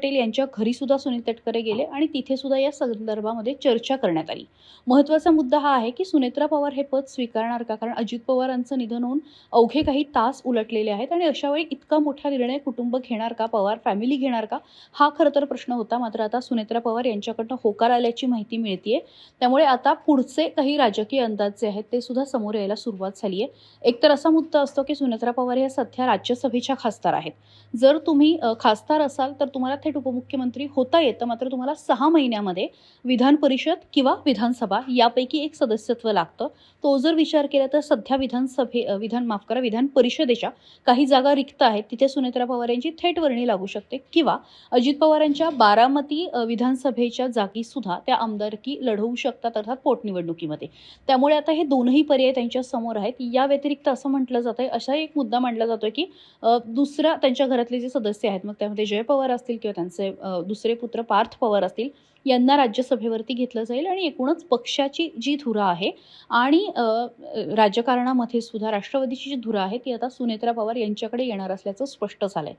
पटेल यांच्या घरी सुद्धा सुनील तटकरे गेले आणि तिथे सुद्धा या संदर्भामध्ये चर्चा करण्यात आली. महत्त्वाचा मुद्दा हा आहे की सुनेत्रा पवार हे पद स्वीकारणार का? कारण अजित पवारांचं निधन होऊन अवघे काही तास उलटलेले आहेत आणि अशा वेळी इतका मोठा निर्णय कुटुंब घेणार का? पवार फॅमिली घेणार का? हा खरं तर प्रश्न होता. मात्र आता सुनेत्रा पवार यांच्याकडनं होकार आल्याची माहिती मिळतेय. त्यामुळे आता पुढचे काही राजकीय अंदाज जे आहेत ते सुद्धा समोर यायला सुरुवात झाली आहे. एकतर असा मुद्दा असतो की सुनेत्रा पवार या सध्या राज्यसभेच्या खासदार आहेत. जर तुम्ही खासदार असाल तर तुम्हाला थेट उपमुख्यमंत्री होता येतं. मात्र तुम्हाला 6 महिन्यामध्ये विधान परिषद किंवा विधानसभा यापैकी एक सदस्यत्व लागतं. तो जर विचार केला तर सध्या विधान परिषदेच्या काही जागा रिक्त आहेत. तिथे सुनेत्रा पवार यांची थेट वर्णी लागू शकते किंवा अजित पवारांच्या बारामती विधानसभेच्या जागी सुद्धा त्या आमदारकी लढवू शकतात, अर्थात पोटनिवडणुकीमध्ये. त्यामुळे आता हे दोनही पर्याय त्यांच्या समोर आहेत. या व्यतिरिक्त असं म्हटलं जातंय, असा एक मुद्दा मांडला जातोय की दुसरा त्यांच्या घरातले जे सदस्य आहेत, मग त्यामध्ये जय पवार असतील किंवा त्यांचे दुसरे पुत्र पार्थ पवार असतील, यांना राज्यसभेवरती घेतलं जाईल आणि एकूणच पक्षाची जी धुरा आहे आणि राजकारणामध्ये सुद्धा राष्ट्रवादीची जी धुरा आहे ती आता सुनेत्रा पवार यांच्याकडे येणार असल्याचं स्पष्ट झालंय.